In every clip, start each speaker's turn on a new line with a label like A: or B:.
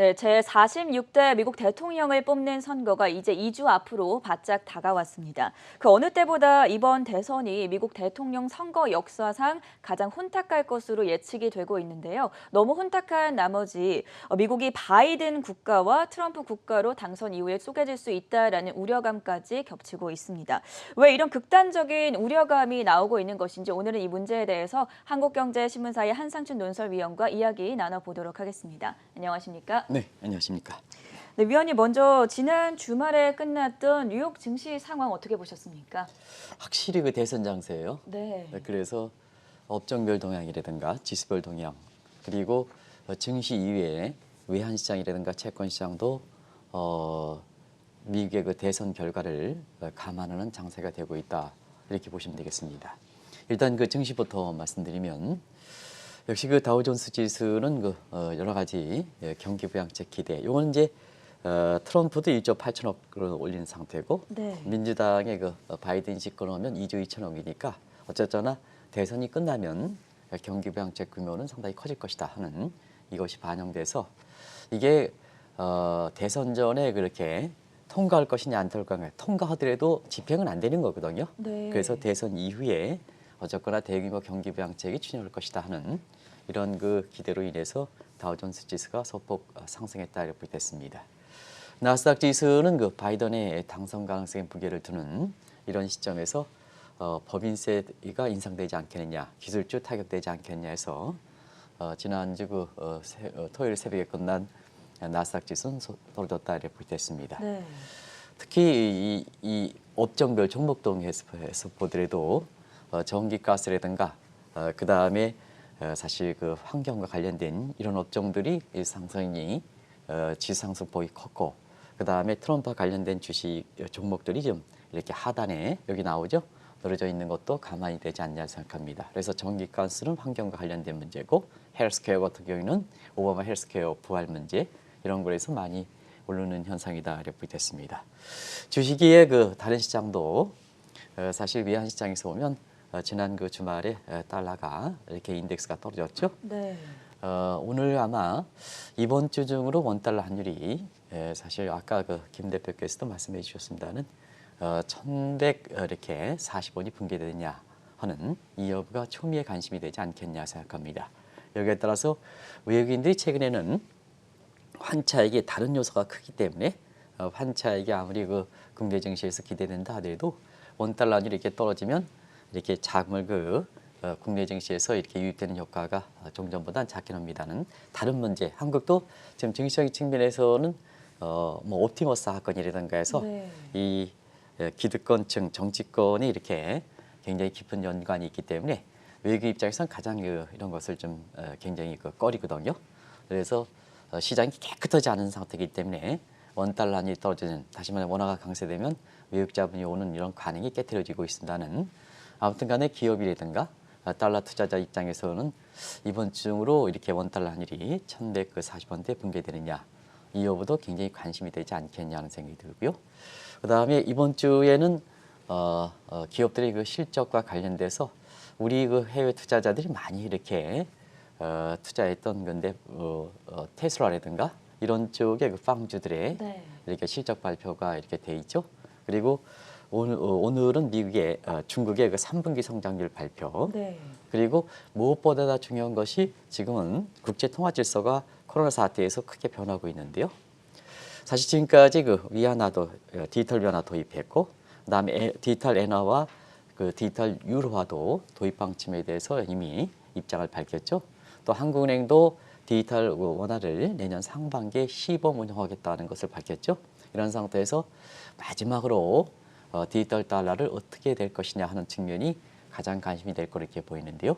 A: 네, 제46대 미국 대통령을 뽑는 선거가 이제 2주 앞으로 바짝 다가왔습니다. 그 어느 때보다 이번 대선이 미국 대통령 선거 역사상 가장 혼탁할 것으로 예측이 되고 있는데요. 너무 혼탁한 나머지 미국이 바이든 국가와 트럼프 국가로 당선 이후에 쪼개질 수 있다라는 우려감까지 겹치고 있습니다. 왜 이런 극단적인 우려감이 나오고 있는 것인지 오늘은 이 문제에 대해서 한국경제신문사의 한상춘 논설위원과 이야기 나눠보도록 하겠습니다. 안녕하십니까?
B: 네, 안녕하십니까.
A: 네, 위원님 먼저 지난 주말에 끝났던 뉴욕 증시 상황 어떻게 보셨습니까?
B: 확실히 그 대선 장세예요.
A: 네.
B: 그래서 업종별 동향이라든가 지수별 동향 그리고 증시 이외에 외환 시장이라든가 채권 시장도 미국의 그 대선 결과를 감안하는 장세가 되고 있다 이렇게 보시면 되겠습니다. 일단 그 증시부터 말씀드리면 역시 그 다우존스 지수는 그 여러 가지 경기 부양책 기대. 요건 이제 트럼프도 1조 8천억으로 올린 상태고
A: 네.
B: 민주당의 그 바이든 집권하면 2조 2천억이니까 어쨌거나 대선이 끝나면 경기 부양책 규모는 상당히 커질 것이다 하는 이것이 반영돼서 이게 대선 전에 그렇게 통과할 것이냐 안 통과할 통과하더라도 집행은 안 되는 거거든요.
A: 네.
B: 그래서 대선 이후에 어쨌거나 대규모 경기 부양책이 추진할 것이다 하는 이런 그 기대로 인해서 다우존스 지수가 소폭 상승했다 이렇게 됐습니다. 나스닥 지수는 그 바이든의 당선 가능성에 무게를 두는 이런 시점에서 법인세가 인상되지 않겠느냐, 기술주 타격되지 않겠느냐 해서 지난주 토요일 새벽에 끝난 나스닥 지수는 떨어졌다 이렇게 됐습니다.
A: 네.
B: 특히 이 업종별 종목동에서 보더라도 전기가스라든가 그 다음에 사실 그 환경과 관련된 이런 업종들이 상승이 지상승폭이 컸고 그 다음에 트럼프와 관련된 주식 종목들이 좀 이렇게 하단에 여기 나오죠. 떨어져 있는 것도 가만히 되지 않냐 생각합니다. 그래서 전기가스는 환경과 관련된 문제고 헬스케어 같은 경우에는 오바마 헬스케어 부활 문제 이런 거에서 많이 오르는 현상이다 이렇게 됐습니다. 주식의 그 다른 시장도 사실 외환 시장에서 보면 지난 그 주말에 달러가 이렇게 인덱스가 떨어졌죠.
A: 네.
B: 오늘 아마 이번 주 중으로 원달러 환율이 사실 아까 그 김 대표께서도 말씀해 주셨습니다는 1,100 이렇게 40원이 붕괴되느냐 하는 이 여부가 초미의 관심이 되지 않겠냐 생각합니다. 여기에 따라서 외국인들이 최근에는 환차익이 다른 요소가 크기 때문에 환차익이 아무리 그 국내 증시에서 기대된다 하더라도 원달러 환율이 이렇게 떨어지면 이렇게 자금을 그 국내 증시에서 이렇게 유입되는 효과가 종전보다는 작긴 합니다는 다른 문제. 한국도 지금 증시적인 측면에서는 뭐 옵티머스 사건이라든가 해서
A: 네.
B: 이 기득권층 정치권이 이렇게 굉장히 깊은 연관이 있기 때문에 외국 입장에서는 가장 이런 것을 좀 굉장히 꺼리거든요. 그래서 시장이 깨끗하지 않은 상태이기 때문에 원달러 환율이 떨어지는 다시 말해 원화가 강세되면 외국 자본이 오는 이런 관행이 깨트려지고 있습니다는 아무튼 간에 기업이라든가 달러 투자자 입장에서는 이번 주 중으로 이렇게 원달러 환율이 1,140원대 붕괴되느냐 이 여부도 굉장히 관심이 되지 않겠냐는 생각이 들고요. 그다음에 이번 주에는 기업들의 그 실적과 관련돼서 우리 그 해외 투자자들이 많이 이렇게 투자했던 건데 테슬라라든가 이런 쪽의 그 빵주들의
A: 네.
B: 이렇게 실적 발표가 이렇게 돼 있죠. 그리고 오늘은 미국의 중국의 그 3분기 성장률 발표.
A: 네.
B: 그리고 무엇보다 더 중요한 것이 지금은 국제 통화 질서가 코로나 사태에서 크게 변하고 있는데요. 사실 지금까지 그 위안화도 디지털 위안화 도입했고, 그다음에 디지털 엔화와 그 디지털 유로화도 도입 방침에 대해서 이미 입장을 밝혔죠. 또 한국은행도 디지털 원화를 내년 상반기에 시범 운영하겠다는 것을 밝혔죠. 이런 상태에서 마지막으로 디지털 달러를 어떻게 될 것이냐 하는 측면이 가장 관심이 될 거로 이렇게 보이는데요.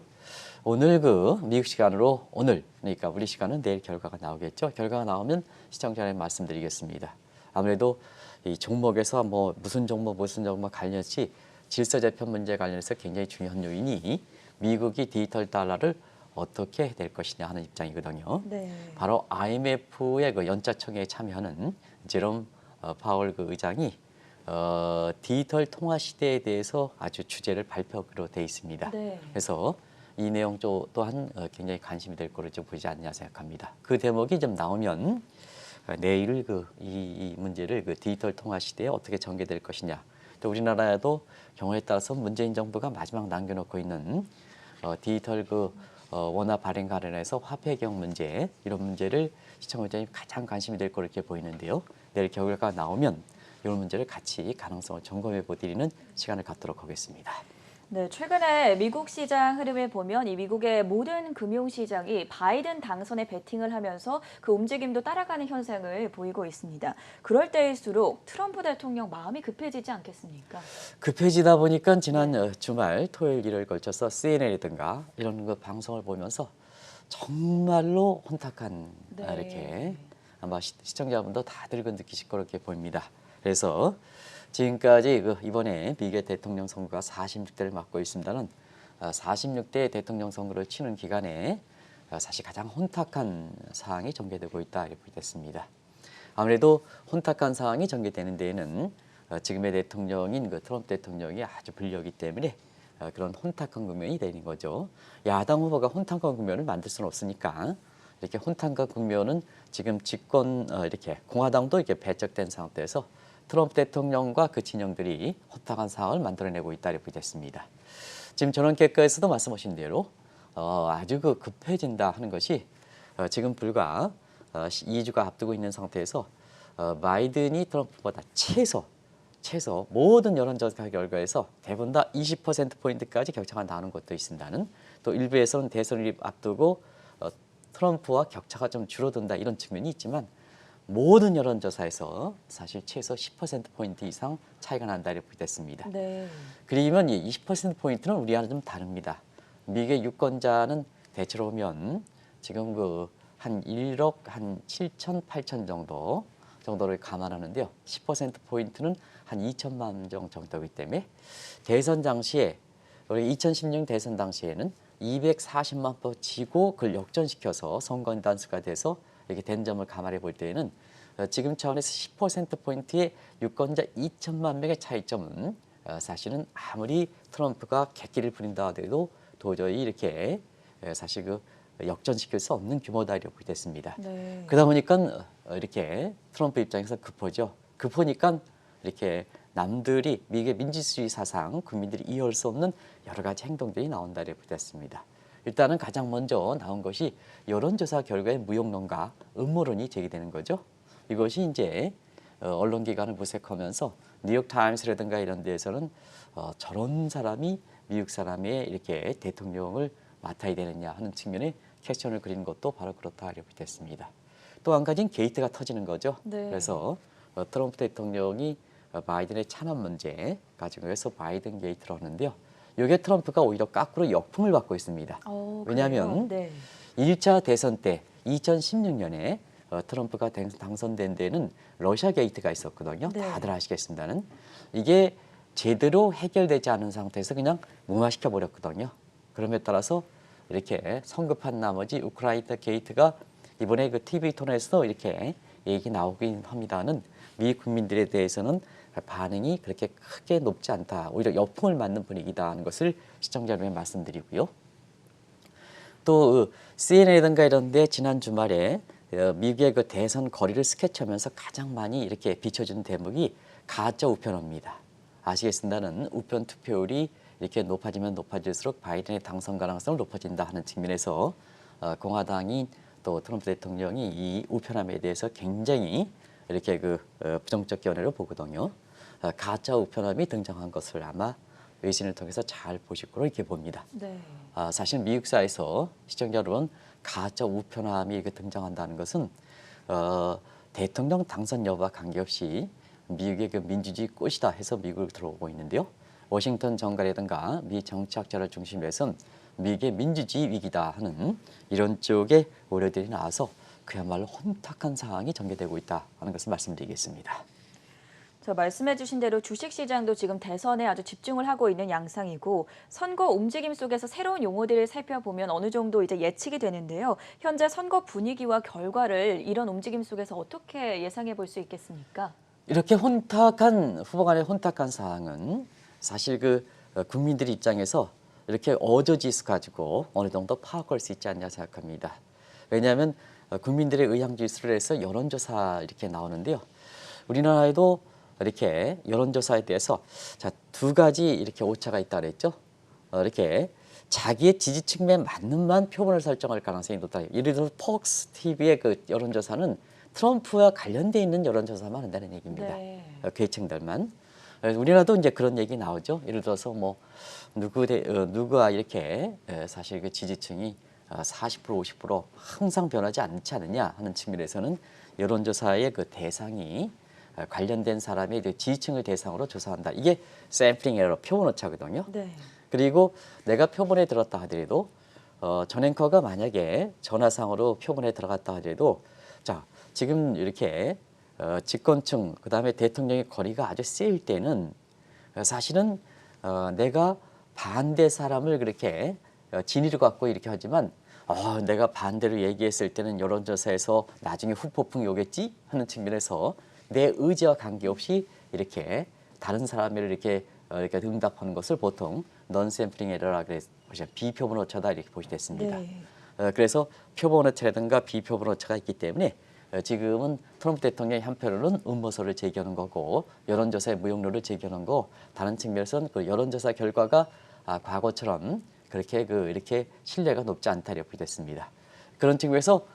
B: 오늘 그 미국 시간으로 오늘 그러니까 우리 시간은 내일 결과가 나오겠죠. 결과가 나오면 시청자님 말씀드리겠습니다. 아무래도 이 종목에서 뭐 무슨 종목 관련시 질서 재편 문제 관련해서 굉장히 중요한 요인이 미국이 디지털 달러를 어떻게 될 것이냐 하는 입장이거든요.
A: 네.
B: 바로 IMF의 그 연자청에 참여하는 제롬 파월 그 의장이 디지털 통화 시대에 대해서 아주 주제를 발표하기로 돼 있습니다.
A: 네.
B: 그래서 이 내용 또한 굉장히 관심이 될 거로 좀 보이지 않냐 생각합니다. 그 대목이 좀 나오면 내일 이 문제를 디지털 통화 시대에 어떻게 전개될 것이냐. 또 우리나라에도 경우에 따라서 문재인 정부가 마지막 남겨놓고 있는 디지털 원화 발행 관련해서 화폐 개혁 문제 이런 문제를 시청자님 가장 관심이 될 거로 이렇게 보이는데요. 내일 결과가 나오면 이런 문제를 같이 가능성을 점검해 보드리는 시간을 갖도록 하겠습니다.
A: 네, 최근에 미국 시장 흐름을 보면 이 미국의 모든 금융시장이 바이든 당선에 베팅을 하면서 그 움직임도 따라가는 현상을 보이고 있습니다. 그럴 때일수록 트럼프 대통령 마음이 급해지지 않겠습니까?
B: 급해지다 보니까 지난 주말 토요일 일요일 걸쳐서 CNN이든가 이런 방송을 보면서 정말로 혼탁한
A: 네.
B: 이렇게 아마 시청자분도 다들 느끼실 거로 이렇게 보입니다. 그래서 지금까지 이번에 미국의 대통령 선거가 46대를 맡고 있습니다는 46대 대통령 선거를 치는 기간에 사실 가장 혼탁한 상황이 전개되고 있다 이렇게 됐습니다. 아무래도 혼탁한 상황이 전개되는 데에는 지금의 대통령인 트럼프 대통령이 아주 불리하기 때문에 그런 혼탁한 국면이 되는 거죠. 야당 후보가 혼탁한 국면을 만들 수는 없으니까 이렇게 혼탁한 국면은 지금 집권 이렇게 공화당도 이렇게 배척된 상태에서 트럼프 대통령과 그 진영들이 혼탁한 상황을 만들어내고 있다 이렇게 됐습니다. 지금 저런 결과에서도 말씀하신 대로 아주 급해진다 하는 것이 지금 불과 2주가 앞두고 있는 상태에서 바이든이 트럼프보다 최소 모든 여론조사 결과에서 대부분 다 20%포인트까지 격차가 나는 것도 있습니다는 또 일부에서는 대선을 앞두고 트럼프와 격차가 좀 줄어든다 이런 측면이 있지만 모든 여론조사에서 사실 최소 10%포인트 이상 차이가 난다 이렇게 됐습니다.
A: 네.
B: 그러면 이 20%포인트는 우리와는 좀 다릅니다. 미국의 유권자는 대체로 보면 지금 한 1억 한 7천, 8천 정도를 감안하는데요. 10%포인트는 한 2천만 명 정도이기 때문에 대선 당시에 우리 2016 대선 당시에는 240만 표 지고 그걸 역전시켜서 선거 단수가 돼서 이렇게 된 점을 감안해 볼 때에는 지금 차원에서 10%포인트의 유권자 2천만 명의 차이점은 사실은 아무리 트럼프가 객기를 부린다 하더라도 도저히 이렇게 사실 역전시킬 수 없는 규모다 이렇게 됐습니다.
A: 네.
B: 그러다 보니까 이렇게 트럼프 입장에서 급하죠. 급하니까 이렇게 남들이 미국의 민주주의 사상, 국민들이 이해할 수 없는 여러 가지 행동들이 나온다 이렇게 됐습니다. 일단은 가장 먼저 나온 것이 여론조사 결과의 무용론과 음모론이 제기되는 거죠. 이것이 이제 언론기관을 무색하면서 뉴욕타임스라든가 이런 데에서는 저런 사람이 미국 사람의 이렇게 대통령을 맡아야 되느냐 하는 측면에 퀘스천을 그리는 것도 바로 그렇다 이렇게 됐습니다. 또 한 가지는 게이트가 터지는 거죠.
A: 네.
B: 그래서 트럼프 대통령이 바이든의 찬원 문제 가지고 해서 바이든 게이트를 하는데요. 이게 트럼프가 오히려 거꾸로 역풍을 받고 있습니다. 왜냐하면
A: 네.
B: 1차 대선 때 2016년에 트럼프가 당선된 데는 러시아 게이트가 있었거든요.
A: 네.
B: 다들 아시겠습니다는. 이게 제대로 해결되지 않은 상태에서 그냥 무마시켜 버렸거든요. 그럼에 따라서 이렇게 성급한 나머지 우크라이나 게이트가 이번에 TV 토론에서 이렇게 얘기 나오긴 합니다는 미국 국민들에 대해서는 반응이 그렇게 크게 높지 않다. 오히려 역풍을 맞는 분위기다 하는 것을 시청자 여러분께 말씀드리고요. 또 CNN이든가 이런 데 지난 주말에 미국의 대선 거리를 스케치하면서 가장 많이 이렇게 비춰주는 대목이 가짜 우편입니다. 아시겠습니다는 우편 투표율이 이렇게 높아지면 높아질수록 바이든의 당선 가능성이 높아진다 하는 측면에서 공화당이 또 트럼프 대통령이 이 우편함에 대해서 굉장히 이렇게 부정적 견해를 보거든요. 가짜 우편함이 등장한 것을 아마 외신을 통해서 잘 보실 거로 이렇게 봅니다.
A: 네.
B: 사실 미국사에서 시청자 여러분 가짜 우편함이 이렇게 등장한다는 것은 대통령 당선 여부와 관계없이 미국의 민주주의 꽃이다 해서 미국을 들어오고 있는데요. 워싱턴 정가라든가 미 정치학자를 중심으로 해서 미국의 민주주의 위기다 하는 이런 쪽의 우려들이 나와서 그야말로 혼탁한 상황이 전개되고 있다 하는 것을 말씀드리겠습니다.
A: 말씀해 주신 대로 주식시장도 지금 대선에 아주 집중을 하고 있는 양상이고 선거 움직임 속에서 새로운 용어들을 살펴보면 어느 정도 이제 예측이 되는데요. 현재 선거 분위기와 결과를 이런 움직임 속에서 어떻게 예상해 볼 수 있겠습니까?
B: 이렇게 혼탁한 후보 간의 혼탁한 상황은 사실 국민들 입장에서 이렇게 어저지수 가지고 어느 정도 파악할 수 있지 않냐 생각합니다. 왜냐하면 국민들의 의향 지수를 해서 여론조사 이렇게 나오는데요. 우리나라에도 이렇게 여론조사에 대해서 자, 두 가지 이렇게 오차가 있다 그랬죠. 이렇게 자기의 지지층에 맞는만 표본을 설정할 가능성이 높다. 예를 들어 폭스 TV의 그 여론조사는 트럼프와 관련돼 있는 여론조사만 한다는 얘기입니다.
A: 네.
B: 계층들만. 우리나라도 이제 그런 얘기 나오죠. 예를 들어서 뭐 누구가 이렇게 사실 그 지지층이 40% 50% 항상 변하지 않지 않느냐 하는 측면에서는 여론조사의 그 대상이 관련된 사람의 지지층을 대상으로 조사한다. 이게 샘플링 에러 표본 오차거든요.
A: 네.
B: 그리고 내가 표본에 들었다 하더라도 전 앵커가 만약에 전화상으로 표본에 들어갔다 하더라도 자 지금 이렇게 집권층 그다음에 대통령의 거리가 아주 세일 때는 사실은 내가 반대 사람을 그렇게 진위를 갖고 이렇게 하지만 내가 반대로 얘기했을 때는 여론조사에서 나중에 후폭풍이 오겠지 하는 측면에서 내 의지와 관계없이 이렇게 다른 사람을 이렇게 응답하는 것을 보통 넌샘플링 에러라 그래서 비표본 오차다 이렇게 보시됐습니다.
A: 네.
B: 그래서 표본 오차라든가 비표본 오차가 있기 때문에 지금은 트럼프 대통령이 한편으로는 음모설을 제기하는 거고 여론조사의 무용론을 제기하는 거 다른 측면에서는 그 여론조사 결과가 과거처럼 그렇게 이렇게 신뢰가 높지 않다 이렇게 됐습니다. 그런 측면에서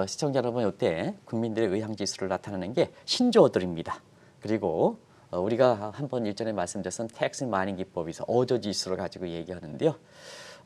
B: 시청자 여러분 이때 국민들의 의향 지수를 나타내는 게 신조어들입니다. 그리고 우리가 한번 일전에 말씀드렸던 텍스 마이닝 기법에서 어조 지수를 가지고 얘기하는데요.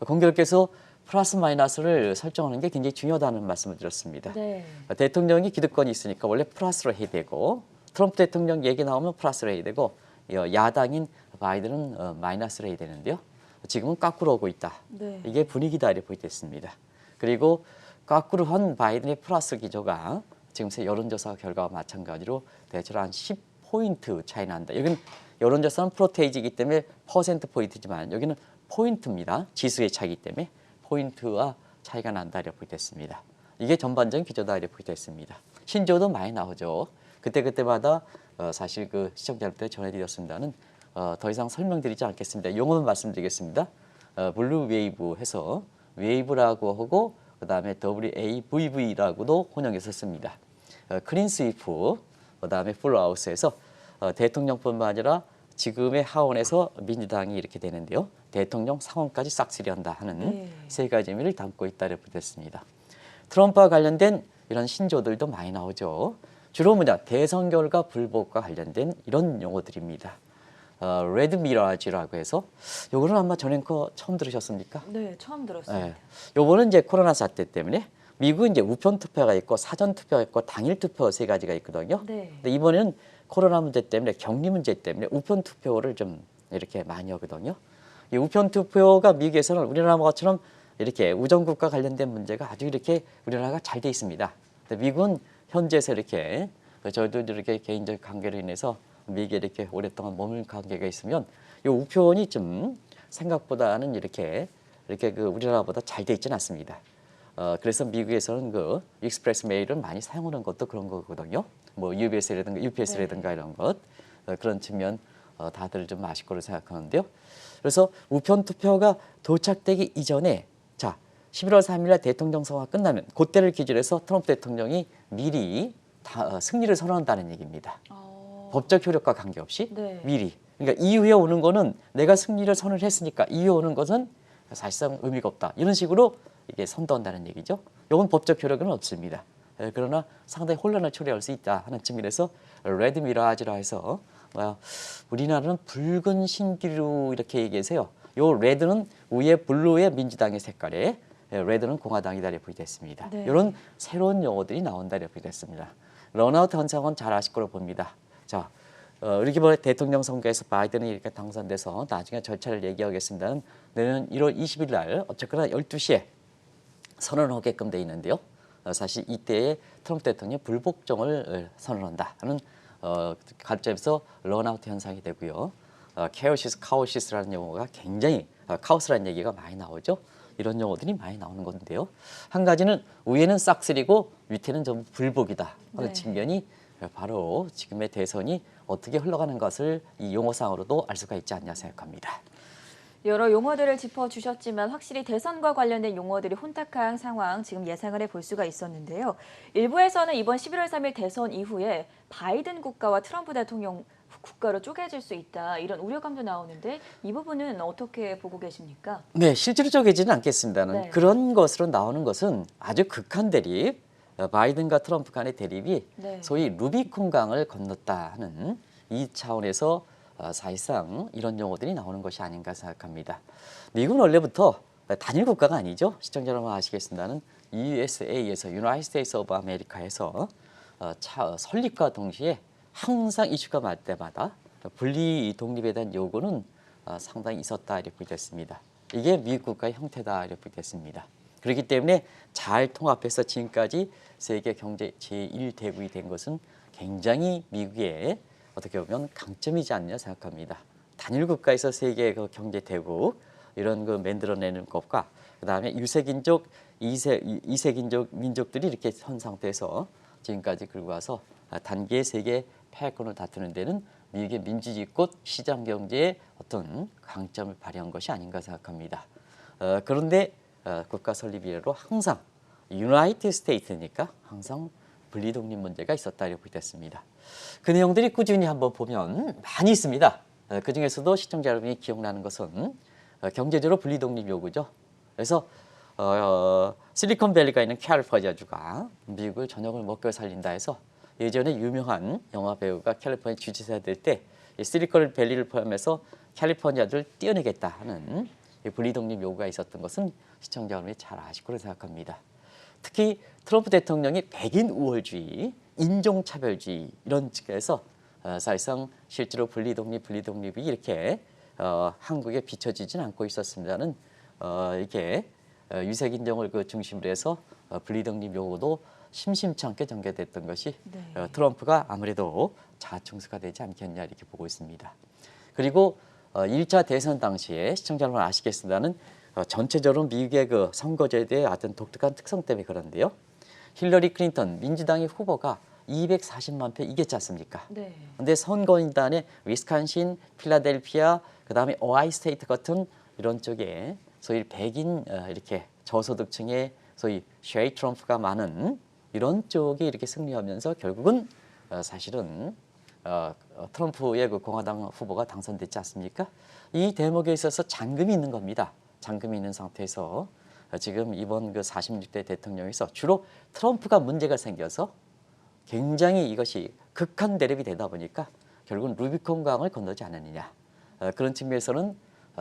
B: 공교롭게서 플러스 마이너스를 설정하는 게 굉장히 중요하다는 말씀을 드렸습니다.
A: 네.
B: 대통령이 기득권이 있으니까 원래 플러스로 해야 되고 트럼프 대통령 얘기 나오면 플러스로 해야 되고 야당인 바이든은 마이너스로 해야 되는데요. 지금은 거꾸로 오고 있다.
A: 네.
B: 이게 분위기다 이렇게 보이겠습니다. 그리고 거꾸로 한 바이든의 플러스 기조가 지금 여론조사 결과와 마찬가지로 대체로 한 10포인트 차이 난다. 여기는 여론조사는 프로테이지이기 때문에 퍼센트 포인트지만 여기는 포인트입니다. 지수의 차이기 때문에 포인트와 차이가 난다 이렇게 보이겠습니다. 이게 전반적인 기조다 이렇게 보이겠습니다. 신조도 많이 나오죠. 그때마다 사실 그 시청자분들 전해드렸습니다는 더 이상 설명드리지 않겠습니다. 용어만 말씀드리겠습니다. 블루 웨이브 해서 웨이브라고 하고 그다음에 WAVV라고도 혼용해서 씁니다. 클린 스위프 그다음에 풀하우스에서 대통령뿐만 아니라 지금의 하원에서 민주당이 이렇게 되는데요. 대통령 상원까지 싹쓸이한다 하는 세 가지 의미를 담고 있다 이렇게 됐습니다. 트럼프와 관련된 이런 신조들도 많이 나오죠. 주로 대선 결과 불복과 관련된 이런 용어들입니다. 레드 미러지라고 해서 요거는 아마 전 앵커 처음 들으셨습니까?
A: 네, 처음 들었습니다.
B: 네. 요거는 이제 코로나 사태 때문에 미국은 이제 우편 투표가 있고 사전 투표가 있고 당일 투표 세 가지가 있거든요.
A: 네.
B: 근데 이번에는 코로나 문제 때문에 격리 문제 때문에 우편 투표를 좀 이렇게 많이 하거든요. 이 우편 투표가 미국에서는 우리나라처럼 이렇게 우정국과 관련된 문제가 아주 이렇게 우리나라가 잘 돼 있습니다. 근데 미국은 현지에서 이렇게 저희도 이렇게 개인적 관계로 인해서 미국에 이렇게 오랫동안 머물 관계가 있으면 이 우편이 좀 생각보다는 이렇게 그 우리나라보다 잘 돼 있지는 않습니다. 그래서 미국에서는 그 익스프레스 메일을 많이 사용하는 것도 그런 거거든요. 뭐 UPS라든가 이런 것 그런 측면 다들 좀 아실 거로 생각하는데요. 그래서 우편 투표가 도착되기 이전에 자 11월 3일 날 대통령 선거가 끝나면 그때를 기준으로 해서 트럼프 대통령이 미리 승리를 선언한다는 얘기입니다. 법적 효력과 관계없이
A: 네.
B: 미리. 그러니까 이후에 오는 거는 내가 승리를 선언했으니까 이후에 오는 것은 사실상 의미가 없다. 이런 식으로 이게 선도한다는 얘기죠. 이건 법적 효력은 없습니다. 그러나 상당히 혼란을 초래할 수 있다 하는 측면에서 레드 미러지라 해서 우리나라는 붉은 신기루 이렇게 얘기해서요. 요 레드는 위에 블루의 민주당의 색깔에 레드는 공화당이다 이렇게 됐습니다.
A: 네.
B: 이런 새로운 용어들이 나온다 이렇게 됐습니다. 런아웃 현상은 잘 아실 거로 봅니다. 자, 이렇게 대통령 선거에서 바이든이 이렇게 당선돼서 나중에 절차를 얘기하겠습니다는 내년 1월 20일 날 어쨌거나 12시에 선언하게끔 돼 있는데요. 사실 이때에 트럼프 대통령이 불복종을 선언한다 하는 관점에서 런아웃 현상이 되고요. 카오시스라는 용어가 굉장히 카오스라는 얘기가 많이 나오죠. 이런 용어들이 많이 나오는 건데요. 한 가지는 위에는 싹쓸이고 밑에는 전부 불복이다 하는 측면이 바로 지금의 대선이 어떻게 흘러가는 것을 이 용어상으로도 알 수가 있지 않냐 생각합니다.
A: 여러 용어들을 짚어주셨지만 확실히 대선과 관련된 용어들이 혼탁한 상황 지금 예상을 해볼 수가 있었는데요. 일부에서는 이번 11월 3일 대선 이후에 바이든 국가와 트럼프 대통령 국가로 쪼개질 수 있다 이런 우려감도 나오는데 이 부분은 어떻게 보고 계십니까?
B: 네, 실제로 쪼개지는 않겠습니다는
A: 네.
B: 그런 것으로 나오는 것은 아주 극한 대립, 바이든과 트럼프 간의 대립이
A: 네.
B: 소위 루비콘 강을 건넜다 하는 이 차원에서 사실상 이런 용어들이 나오는 것이 아닌가 생각합니다. 미국은 원래부터 단일 국가가 아니죠. 시청자 여러분 아시겠습니다는 USA에서 United States of America에서 설립과 동시에 항상 이슈가 말 때마다 분리 독립에 대한 요구는 상당히 있었다 이렇게 됐습니다. 이게 미국 국가의 형태다 이렇게 됐습니다. 그렇기 때문에 잘 통합해서 지금까지 세계 경제 제1대국이 된 것은 굉장히 미국의 어떻게 보면 강점이지 않냐 생각합니다. 단일 국가에서 세계 그 경제 대국 이런 그 만들어내는 것과 그다음에 유색인종, 이색인종 민족들이 이렇게 선 상태에서 지금까지 끌고 와서 단계 세계 패권을 다투는 데는 미국의 민주주의꽃 시장 경제의 어떤 강점을 발휘한 것이 아닌가 생각합니다. 그런데 국가 설립 이래로 항상 유나이티드 스테이트니까 항상 분리독립 문제가 있었다 이렇게 됐습니다. 그 내용들이 꾸준히 한번 보면 많이 있습니다. 그 중에서도 시청자 여러분이 기억나는 것은 경제적으로 분리독립 요구죠. 그래서 실리콘밸리가 있는 캘리포니아주가 미국을 저녁을 먹고 살린다 해서 예전에 유명한 영화 배우가 캘리포니아 주지사 될 때 실리콘밸리를 포함해서 캘리포니아주를 떼어내겠다 하는 분리독립 요구가 있었던 것은 시청자 여러분이 잘 아실 거로 생각합니다. 특히 트럼프 대통령이 백인 우월주의, 인종차별주의 이런 측에서 사실상 실제로 분리독립이 이렇게 한국에 비춰지진 않고 있었습니다는 이렇게 유색인종을 그 중심으로 해서 분리독립 요구도 심심치 않게 전개됐던 것이
A: 네.
B: 트럼프가 아무래도 자충수가 되지 않겠냐 이렇게 보고 있습니다. 그리고 1차 대선 당시에 시청자 여러분 아시겠습니다는 전체적으로 미국의 그 선거제도의 어떤 독특한 특성 때문에 그런데요. 힐러리 클린턴 민주당의 후보가 240만 표 이겼지 않습니까?
A: 네.
B: 근데 선거인단에 위스콘신, 필라델피아, 그다음에 오하이오 스테이트 같은 이런 쪽에 소위 백인 이렇게 저소득층의 소위 쉐이 트럼프가 많은 이런 쪽이 이렇게 승리하면서 결국은 사실은 트럼프의 그 공화당 후보가 당선됐지 않습니까? 이 대목에 있어서 잔금이 있는 겁니다. 잔금이 있는 상태에서 지금 이번 그 46대 대통령에서 주로 트럼프가 문제가 생겨서 굉장히 이것이 극한 대립이 되다 보니까 결국은 루비콘 강을 건너지 않았느냐. 그런 측면에서는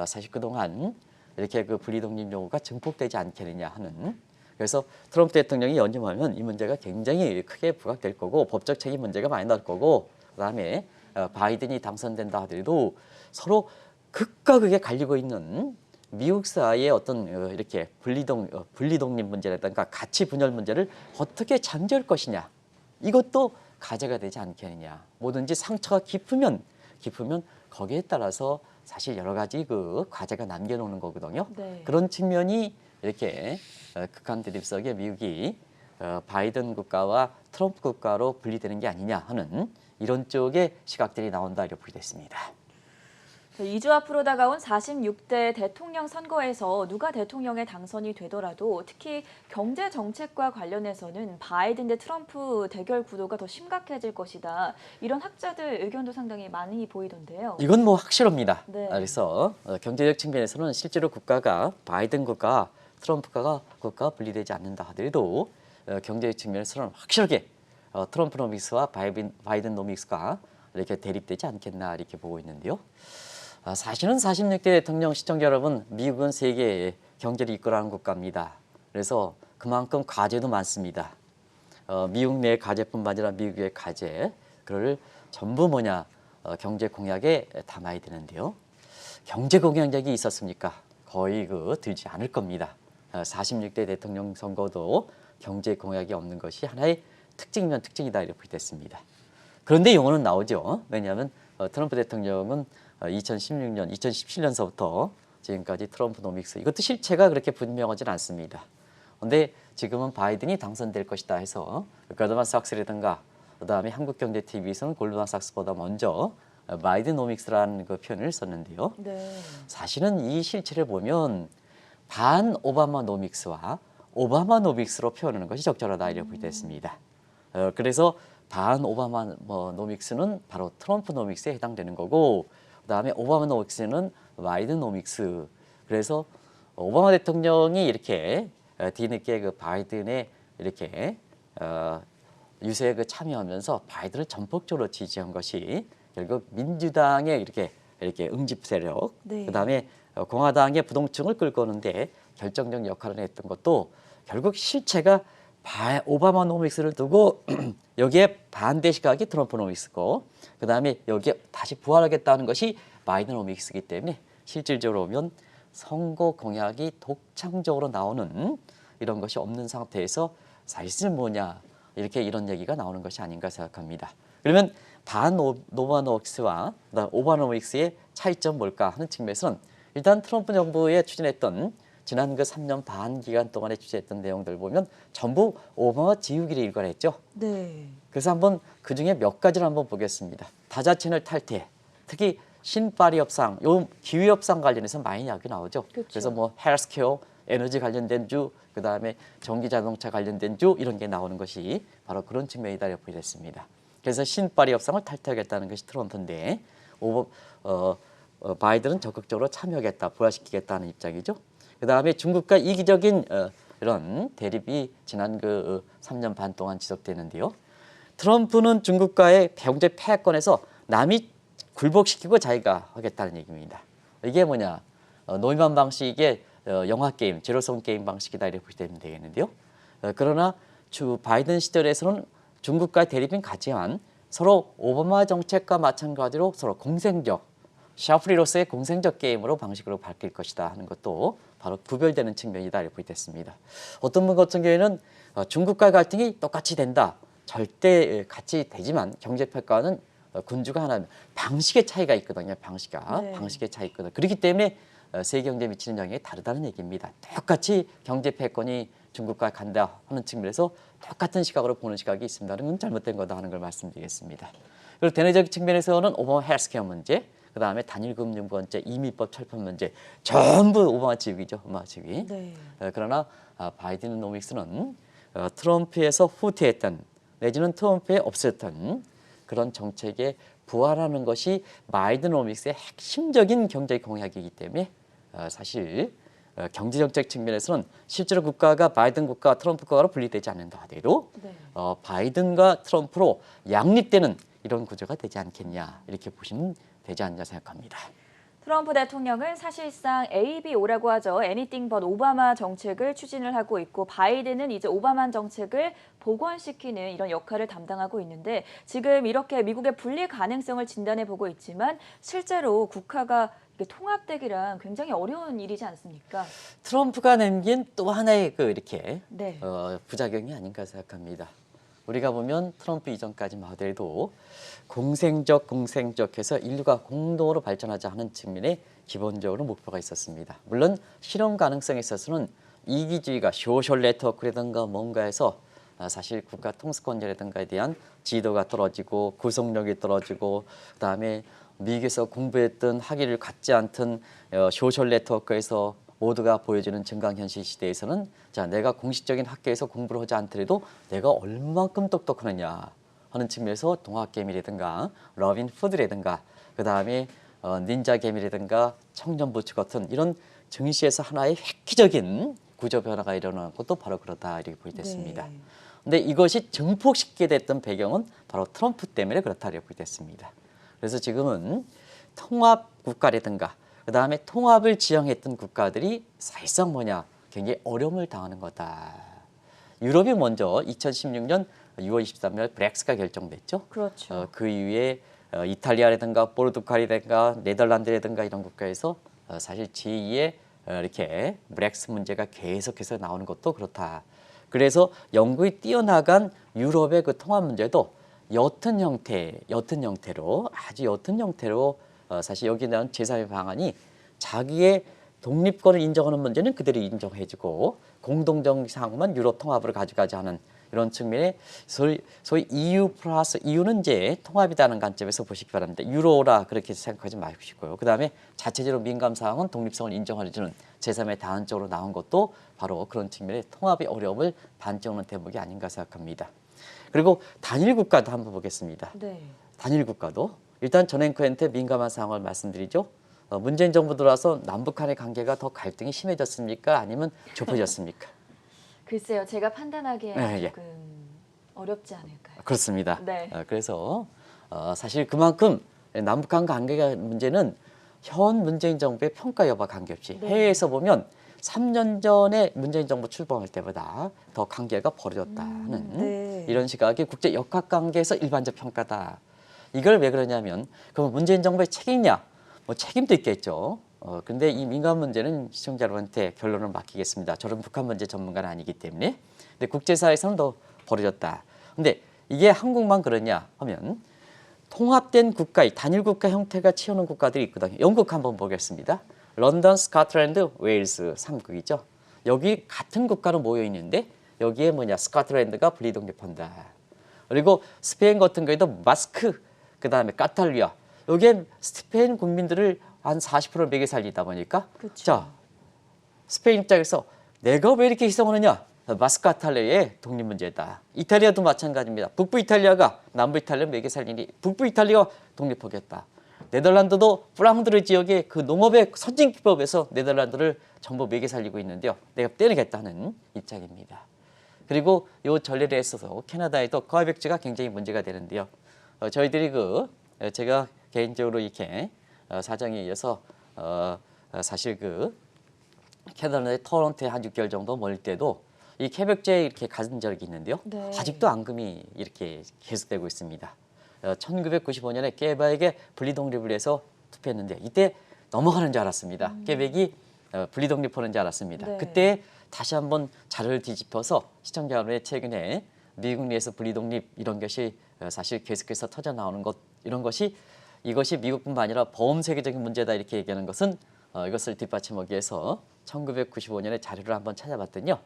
B: 사실 그동안 이렇게 그 분리독립 요구가 증폭되지 않겠느냐 하는 그래서 트럼프 대통령이 연임하면 이 문제가 굉장히 크게 부각될 거고 법적 책임 문제가 많이 나올 거고 그다음에 바이든이 당선된다 하더라도 서로 극과 극에 갈리고 있는 미국 사회의 어떤 이렇게 분리독립 문제라든가 가치 분열 문제를 어떻게 잠재울 것이냐 이것도 과제가 되지 않겠느냐. 뭐든지 상처가 깊으면 거기에 따라서 사실 여러 가지 그 과제가 남겨놓는 거거든요.
A: 네.
B: 그런 측면이 이렇게 극한 대립 속에 미국이 바이든 국가와 트럼프 국가로 분리되는 게 아니냐 하는 이런 쪽의 시각들이 나온다 이렇게 됐습니다.
A: 2주 앞으로 다가온 46대 대통령 선거에서 누가 대통령에 당선이 되더라도 특히 경제 정책과 관련해서는 바이든 대 트럼프 대결 구도가 더 심각해질 것이다. 이런 학자들 의견도 상당히 많이 보이던데요.
B: 이건 뭐 확실합니다.
A: 네.
B: 그래서 경제적 측면에서는 실제로 국가가 바이든 국가, 트럼프 국가가 분리되지 않는다 하더라도 경제적 측면에서는 확실하게 트럼프 노믹스와 바이든 노믹스가 이렇게 대립되지 않겠나 이렇게 보고 있는데요. 사실은 46대 대통령 시청자 여러분, 미국은 세계의 경제를 이끌어가는 국가입니다. 그래서 그만큼 과제도 많습니다. 미국 내 과제뿐만 아니라 미국의 과제, 그걸 전부 뭐냐 경제 공약에 담아야 되는데요. 경제 공약이 있었습니까? 거의 들지 않을 겁니다. 46대 대통령 선거도 경제 공약이 없는 것이 하나의 특징이면 특징이다 이렇게 됐습니다. 그런데 용어는 나오죠. 왜냐하면 트럼프 대통령은 2016년, 2017년서부터 지금까지 트럼프 노믹스 이것도 실체가 그렇게 분명하진 않습니다. 그런데 지금은 바이든이 당선될 것이다 해서 골드만삭스라든가 그다음에 한국경제TV에서는 골드만삭스보다 먼저 바이드노믹스라는 그 표현을 썼는데요.
A: 네.
B: 사실은 이 실체를 보면 반 오바마노믹스와 오바마노믹스로 표현하는 것이 적절하다 이렇게 보겠습니다. 그래서 반 오바마노믹스는 바로 트럼프노믹스에 해당되는 거고, 그다음에 오바마노믹스는 바이든노믹스. 그래서 오바마 대통령이 이렇게 뒤늦게 그 바이든의 이렇게 유세에 그 참여하면서 바이든을 전폭적으로 지지한 것이 결국 민주당의 이렇게 응집 세력,
A: 네.
B: 그다음에 공화당의 부동층을 끌고 오는데 결정적 역할을 했던 것도 결국 실체가 오바마노믹스를 두고 여기에 반대 시각이 트럼프노믹스고, 그다음에 여기에 다시 부활하겠다는 것이 바이든노믹스이기 때문에 실질적으로 보면 선거 공약이 독창적으로 나오는 이런 것이 없는 상태에서 사실 뭐냐 이런 얘기가 나오는 것이 아닌가 생각합니다. 그러면 반오바노믹스와 오바노믹스의 차이점 뭘까 하는 측면에서는 일단 트럼프 정부에 추진했던 지난 그 3년 반 기간 동안에 추진했던 내용들 보면 전부 오바마 지우기를 일관했죠.
A: 네.
B: 그래서 한번 그 중에 몇 가지를 한번 보겠습니다. 다자친을 탈퇴, 특히 신파리 협상, 요 기후 협상 관련해서 많이 이야기 나오죠.
A: 그렇죠.
B: 그래서 뭐 헬스케어, 에너지 관련된 주, 그다음에 전기 자동차 관련된 주 이런 게 나오는 것이 바로 그런 측면이다 이렇게 됐습니다. 그래서 신파리 협상을 탈퇴하겠다는 것이 트럼프인데 바이든은 적극적으로 참여하겠다, 부활시키겠다는 입장이죠. 그다음에 중국과 이기적인 이런 대립이 지난 그 3년 반 동안 지속되는데요. 트럼프는 중국과의 경제 패권에서 남이 굴복시키고 자기가 하겠다는 얘기입니다. 이게 뭐냐? 노이만 방식의 영화 게임, 제로섬 게임 방식이다 이렇게 보시면 되겠는데요. 그러나 바이든 시절에서는 중국과의 대립은 같지만 서로 오바마 정책과 마찬가지로 서로 공생적, 샤프리로서의 공생적 게임으로 방식으로 바뀔 것이다 하는 것도 바로 구별되는 측면이다 이렇게 됐습니다. 어떤 분 같은 경우에는 중국과의 갈등이 똑같이 된다. 절대 같이 되지만 경제평가는 군주가 하나면 방식의 차이가 있거든요.
A: 네.
B: 방식의 차이 있거든요. 그렇기 때문에 세계 경제에 미치는 영향이 다르다는 얘기입니다. 똑같이 경제 패권이 중국과 간다 하는 측면에서 똑같은 시각으로 보는 시각이 있습니다는 건 잘못된 거다 하는 걸 말씀드리겠습니다. 그리고 대내적 측면에서는 오바마 헬스케어 문제, 그다음에 단일금융권제, 이민법 철판 문제 전부 오바마 지휘죠. 오바마 지휘.
A: 네.
B: 그러나 바이든노믹스는 트럼프에서 후퇴했던 내지는 트럼프에 없었던 그런 정책에 부활하는 것이 바이든노믹스의 핵심적인 경제 공약이기 때문에 사실 경제정책 측면에서는 실제로 국가가 바이든 국가와 트럼프 국가로 분리되지 않는다 하더라도
A: 네.
B: 바이든과 트럼프로 양립되는 이런 구조가 되지 않겠냐 이렇게 보시면 되지 않냐 생각합니다.
A: 트럼프 대통령은 사실상 ABO라고 하죠. Anything but 오바마 정책을 추진을 하고 있고 바이든은 이제 오바마 정책을 복원시키는 이런 역할을 담당하고 있는데 지금 이렇게 미국의 분리 가능성을 진단해 보고 있지만 실제로 국가가 통합되기란 굉장히 어려운 일이지 않습니까?
B: 트럼프가 남긴 또 하나의 이렇게
A: 네.
B: 부작용이 아닌가 생각합니다. 우리가 보면 트럼프 이전까지만 하더라도 공생적 해서 인류가 공동으로 발전하자 하는 측면에 기본적으로 목표가 있었습니다. 물론 실현 가능성에 있어서는 이기주의가 소셜 네트워크라든가 뭔가 해서 사실 국가 통수권자라든가에 대한 지도가 떨어지고 구속력이 떨어지고 그다음에 미국에서 공부했던 학위를 갖지 않던 소셜 네트워크에서 모두가 보여주는 증강현실 시대에서는 자 내가 공식적인 학교에서 공부를 하지 않더라도 내가 얼만큼 똑똑하느냐 하는 측면에서 동학개미라든가 러빈푸드라든가 그다음에 닌자개미라든가 청년부츠 같은 이런 증시에서 하나의 획기적인 구조 변화가 일어나는 것도 바로 그렇다 이렇게 보여졌습니다.
A: 네.
B: 근데 이것이 증폭시키게 됐던 배경은 바로 트럼프 때문에 그렇다 이렇게 보여졌습니다. 그래서 지금은 통합 국가라든가 그다음에 통합을 지향했던 국가들이 사실상 뭐냐 굉장히 어려움을 당하는 거다. 유럽이 먼저 2016년 6월 23일 브렉시트가 결정됐죠.
A: 그렇죠.
B: 그 이후에 이탈리아라든가 포르투갈이라든가 네덜란드라든가 이런 국가에서 사실 제2의 이렇게 브렉시트 문제가 계속해서 나오는 것도 그렇다. 그래서 영국이 뛰어나간 유럽의 그 통합 문제도 옅은 형태로 아주 옅은 형태로 사실 여기에 대한 제3의 방안이 자기의 독립권을 인정하는 문제는 그대로 인정해주고 공동적 사항만 유럽 통합으로 가져가자 하는 이런 측면에 소위 EU 플러스 EU는 이제 통합이라는 관점에서 보시기 바랍니다. 유로라 그렇게 생각하지 마시고요. 그다음에 자체적으로 민감 사항은 독립성을 인정해주는 제3의 다원적으로 나온 것도 바로 그런 측면의 통합의 어려움을 반증하는 대목이 아닌가 생각합니다. 그리고 단일 국가도 한번 보겠습니다.
A: 네.
B: 단일 국가도 일단 전 앵커한테 민감한 상황을 말씀드리죠. 문재인 정부 들어와서 남북 간의 관계가 더 갈등이 심해졌습니까? 아니면 좁혀졌습니까?
A: 글쎄요, 제가 판단하기에
B: 네, 예.
A: 조금 어렵지 않을까요?
B: 그렇습니다.
A: 네.
B: 그래서 사실 그만큼 남북 간 관계가 문제는 현 문재인 정부의 평가 여부와 관계없이
A: 네.
B: 해외에서 보면 3년 전에 문재인 정부 출범할 때보다 더 관계가 벌어졌다는
A: 네.
B: 이런 시각이 국제 역학 관계에서 일반적 평가다. 이걸 왜 그러냐면 그럼 문재인 정부의 책임이냐? 뭐 책임도 있겠죠. 근데 이 민간 문제는 시청자 여러분한테 결론을 맡기겠습니다. 저는 북한 문제 전문가는 아니기 때문에. 근데 국제사회에서는 더 벌어졌다. 근데 이게 한국만 그러냐 하면 통합된 국가의 단일 국가 형태가 취하는 국가들이 있거든요. 영국 한번 보겠습니다. 런던, 스코틀랜드, 웨일스 3국이죠. 여기 같은 국가로 모여 있는데 여기에 뭐냐 스코틀랜드가 분리독립한다. 그리고 스페인 같은 경우에도 마스크, 그다음에 카탈루아. 여기에 스페인 국민들을 한 40%를 먹여 살리다 보니까
A: 그렇죠.
B: 자 스페인 입장에서 내가 왜 이렇게 희생하느냐? 마스카탈레의 독립 문제다. 이탈리아도 마찬가지입니다. 북부 이탈리아가 남부 이탈리아를 먹여 살리니 북부 이탈리아가 독립하겠다. 네덜란드도 프랑드르 지역의 그 농업의 선진 기법에서 네덜란드를 전부 먹여 살리고 있는데요. 내가 떼내겠다는 입장입니다. 그리고 이 전례에 있어서 캐나다에도 거액지가 굉장히 문제가 되는데요. 저희들이 제가 개인적으로 이렇게 사정에 의해서 사실 캐나다의 토론토에 한 6개월 정도 머물 때도 이 케벡주에 이렇게 가진 적이 있는데요.
A: 네.
B: 아직도 앙금이 이렇게 계속되고 있습니다. 1995년에 케벡에 분리독립을 해서 투표했는데 이때 넘어가는 줄 알았습니다. 케벡이 분리독립하는 줄 알았습니다.
A: 네.
B: 그때 다시 한번 자료를 뒤집어서 시청자 여러분의 최근에 미국 내에서 분리독립 이런 것이 사실 계속해서 터져 나오는 것 이런 것이 이것이 미국뿐만 아니라 범세계적인 문제다 이렇게 얘기하는 것은 이것을 뒷받침하기 위해서 1995년에 자료를 한번 찾아봤더니요.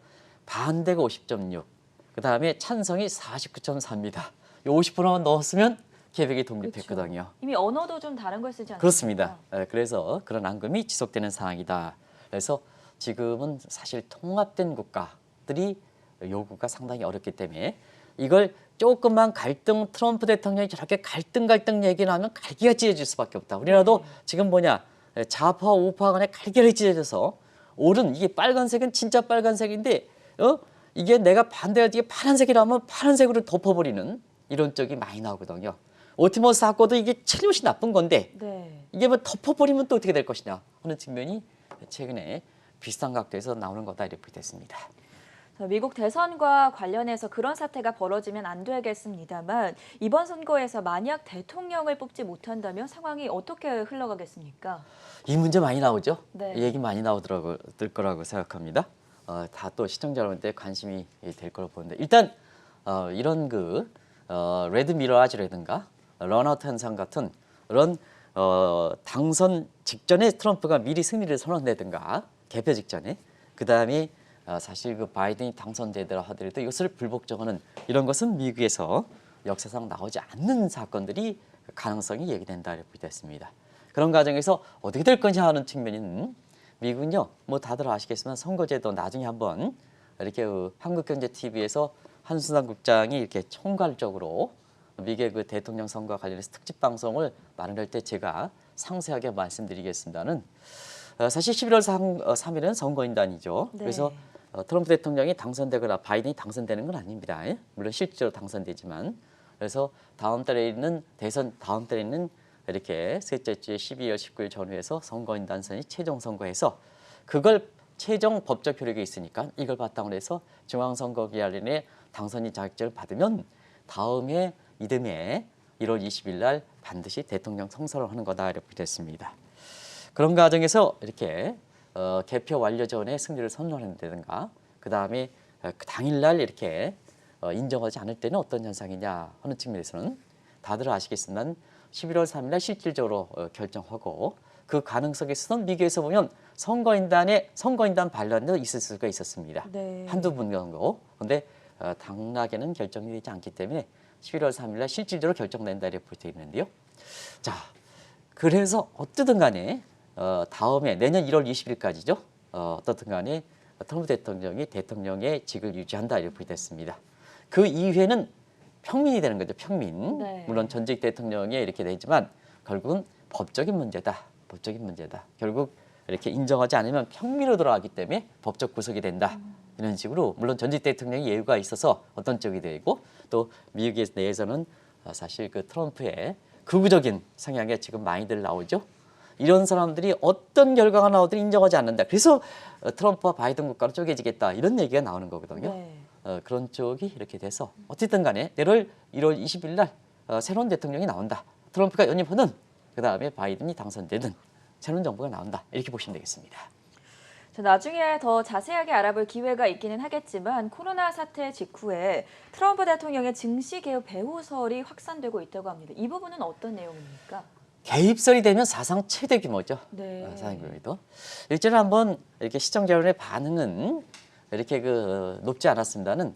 B: 반대가 50.6, 그 다음에 찬성이 49.4입니다. 이 50%만 넣었으면 케벡이 독립했거든요.
A: 그렇죠. 이미 언어도 좀 다른 걸 쓰지 않습니까?
B: 그렇습니다. 그래서 그런 앙금이 지속되는 상황이다. 그래서 지금은 사실 통합된 국가들이 요구가 상당히 어렵기 때문에 이걸 조금만 갈등 트럼프 대통령이 저렇게 갈등 얘기를 하면 갈기가 찢어질 수밖에 없다. 우리나라도 지금 뭐냐 좌파와 우파 간에 갈기가 찢어져서 옳은 이게 빨간색은 진짜 빨간색인데 이게 내가 반대할 때 파란색이라면 파란색으로 덮어버리는 이런 쪽이 많이 나오거든요. 오티머스 사건도 이게 틀림없이 나쁜 건데
A: 네.
B: 이게 뭐 덮어버리면 또 어떻게 될 것이냐 하는 측면이 최근에 비슷한 각도에서 나오는 거다 이렇게 됐습니다.
A: 미국 대선과 관련해서 그런 사태가 벌어지면 안 되겠습니다만 이번 선거에서 만약 대통령을 뽑지 못한다면 상황이 어떻게 흘러가겠습니까?
B: 이 문제 많이 나오죠.
A: 네.
B: 얘기 많이 들 거라고 생각합니다. 다 또 시청자 여러분들 관심이 될 거라고 보는데 일단 이런 레드 미러아지라든가 런아웃 현상 같은 그런 당선 직전에 트럼프가 미리 승리를 선언내든가 개표 직전에 그 다음에 사실 바이든이 당선되더라 하더라도 이것을 불복종하는 이런 것은 미국에서 역사상 나오지 않는 사건들이 가능성이 얘기된다 이렇게 됐습니다. 그런 과정에서 어떻게 될 거냐 하는 측면은 미국은요, 뭐 다들 아시겠지만 선거제도 나중에 한번 이렇게 한국경제TV에서 한순환 국장이 이렇게 총괄적으로 미국의 대통령 선거와 관련해서 특집 방송을 마련할 때 제가 상세하게 말씀드리겠습니다는 사실 11월 3일은 선거인단이죠.
A: 네.
B: 그래서 트럼프 대통령이 당선되거나 바이든이 당선되는 건 아닙니다. 물론 실제로 당선되지만 그래서 다음 달에 있는 대선 다음 달에 있는 이렇게 셋째 주에 12월 19일 전후에서 선거인단선이 최종 선거해서 그걸 최종 법적 효력이 있으니까 이걸 바탕으로 해서 중앙선거기관에 당선인 자격증을 받으면 다음해 이듬해 1월 20일 날 반드시 대통령 선서를 하는 거다 이렇게 됐습니다. 그런 과정에서 이렇게 개표 완료 전에 승리를 선언한다든가 그 다음에 당일날 이렇게 인정하지 않을 때는 어떤 현상이냐 하는 측면에서는 다들 아시겠지만 11월 3일 날 실질적으로 결정하고 그 가능성에 있어서는 미국에서 보면 선거인단 반란도 있을 수가 있었습니다.
A: 네.
B: 한두 분 정도. 그런데 당락에는 결정이 되지 않기 때문에 11월 3일 날 실질적으로 결정된다 이렇게 볼 수 있는데요. 자, 그래서 어쨌든 간에 다음에 내년 1월 20일까지죠. 어떻든 간에 트럼프 대통령이 대통령의 직을 유지한다 이렇게 됐습니다. 그 이후에는 평민이 되는 거죠. 평민.
A: 네.
B: 물론 전직 대통령이 이렇게 되지만 결국은 법적인 문제다. 법적인 문제다. 결국 이렇게 인정하지 않으면 평민으로 돌아가기 때문에 법적 구속이 된다. 이런 식으로 물론 전직 대통령이 예우가 있어서 어떤 쪽이 되고 또 미국 내에서는 사실 그 트럼프의 극우적인 성향이 지금 많이들 나오죠. 이런 사람들이 어떤 결과가 나오든 인정하지 않는다. 그래서 트럼프와 바이든 국가로 쪼개지겠다. 이런 얘기가 나오는 거거든요.
A: 네.
B: 그런 쪽이 이렇게 돼서 어쨌든 간에 내일 1월 20일 날 새로운 대통령이 나온다. 트럼프가 연임하든 그다음에 바이든이 당선되든 새로운 정부가 나온다. 이렇게 보시면 되겠습니다.
A: 자, 나중에 더 자세하게 알아볼 기회가 있기는 하겠지만 코로나 사태 직후에 트럼프 대통령의 증시 개혁 배후설이 확산되고 있다고 합니다. 이 부분은 어떤 내용입니까?
B: 개입설이 되면 사상 최대 규모죠.
A: 네.
B: 사상 규모도. 일전에 한번 이렇게 시청자 여러분의 반응은 이렇게 높지 않았습니다는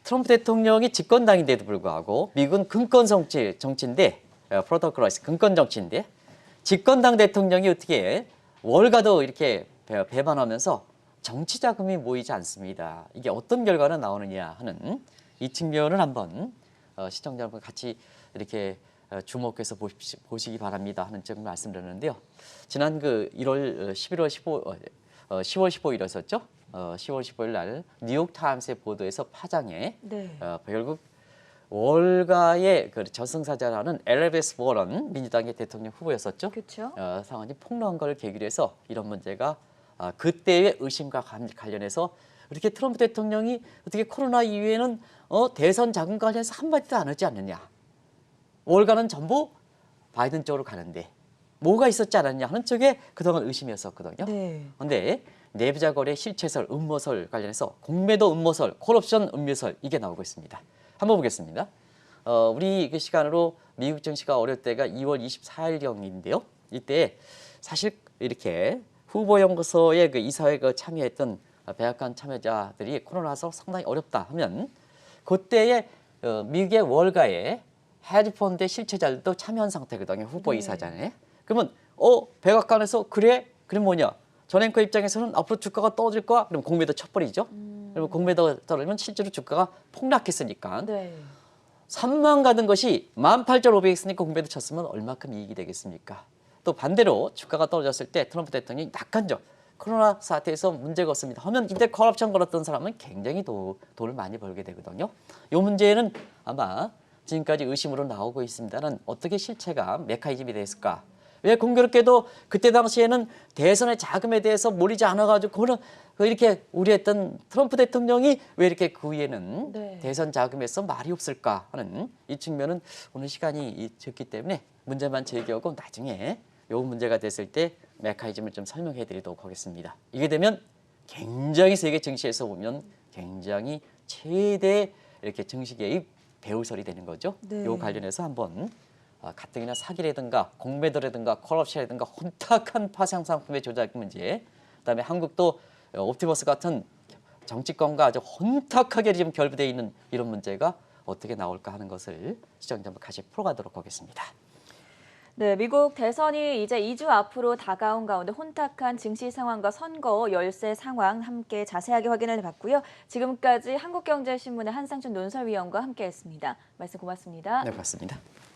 B: 트럼프 대통령이 집권당인데도 불구하고 미국은 금권 정치인데 프로토크라이스 금권 정치인데 집권당 대통령이 어떻게 월가도 이렇게 배반하면서 정치 자금이 모이지 않습니다. 이게 어떤 결과가 나오느냐 하는 이 측면을 한번 시청자 여러분 같이 이렇게 주목해서 보시기 바랍니다 하는 점 말씀드렸는데요. 지난 10월 15일이었었죠. 10월 15일 날 뉴욕 타임스의 보도에서 파장에
A: 네.
B: 결국 월가의 그 저승사자라는 엘리베스 워런 민주당의 대통령 후보였었죠.
A: 그렇죠.
B: 상황이 폭로한 걸 계기로 해서 이런 문제가 그때의 의심과 관련해서 이렇게 트럼프 대통령이 어떻게 코로나 이후에는 대선 자금 관련해서 한마디도 안 하지 않느냐. 월가는 전부 바이든 쪽으로 가는데 뭐가 있었지 않았냐 하는 쪽에 그동안 의심이었었거든요.
A: 네.
B: 그런데 내부자 거래 실체설, 음모설 관련해서 공매도 음모설, 콜옵션 음모설 이게 나오고 있습니다. 한번 보겠습니다. 우리 그 시간으로 미국 증시가 어릴 때가 2월 24일경인데요. 이때 사실 이렇게 후보연구소의 그 이사회에 참여했던 백악관 참여자들이 코로나서 상당히 어렵다 하면 그때의 미국의 월가의 헤지펀드의 실체자들도 참여한 상태거든요. 후보
A: 네.
B: 이사장에. 그러면 백악관에서 그래? 그럼 뭐냐? 전 앵커 입장에서는 앞으로 주가가 떨어질 거야? 그럼 공매도 쳐버리죠. 그러면 공매도 떨어지면 실제로 주가가 폭락했으니까
A: 네.
B: 3만 가던 것이 18,500했으니까 공매도 쳤으면 얼마큼 이익이 되겠습니까? 또 반대로 주가가 떨어졌을 때 트럼프 대통령이 낙관적 코로나 사태에서 문제가 없습니다 하면 이때 컬옵션 걸었던 사람은 굉장히 돈을 많이 벌게 되거든요. 이 문제는 아마 지금까지 의심으로 나오고 있습니다는 어떻게 실체가 메커니즘이 됐을까? 왜 공교롭게도 그때 당시에는 대선의 자금에 대해서 몰리지 않아가지고 그거는 이렇게 우려했던 트럼프 대통령이 왜 이렇게 그 위에는
A: 네.
B: 대선 자금에서 말이 없을까 하는 이 측면은 오늘 시간이 적기 때문에 문제만 제기하고 나중에 요 문제가 됐을 때 메커니즘을 좀 설명해 드리도록 하겠습니다. 이게 되면 굉장히 세계 증시에서 보면 굉장히 최대 이렇게 증시 개입 배후설이 되는 거죠.
A: 네.
B: 요 관련해서 한번 가뜩이나 사기라든가 공매도라든가 콜옵션이라든가 혼탁한 파생 상품의 조작 문제, 그다음에 한국도 옵티머스 같은 정치권과 아주 혼탁하게 지금 결부되어 있는 이런 문제가 어떻게 나올까 하는 것을 시청자 한번 같이 풀어가도록 하겠습니다.
A: 네, 미국 대선이 이제 2주 앞으로 다가온 가운데 혼탁한 증시 상황과 선거 열세 상황 함께 자세하게 확인을 해봤고요. 지금까지 한국경제신문의 한상준 논설위원과 함께했습니다. 말씀 고맙습니다.
B: 네, 고맙습니다.